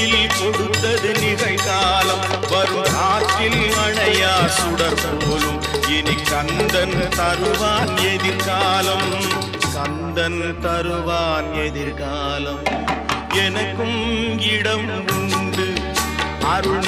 கையில் கொடுத்தது நிகழ்காலம் வரும் காற்றில் அணையா சுடர் போலும் இனி கந்தன் தருவான் எதிர்காலம் கந்தன் தருவான் எதிர்காலம் எனக்கும் இடம் உண்டு அருள்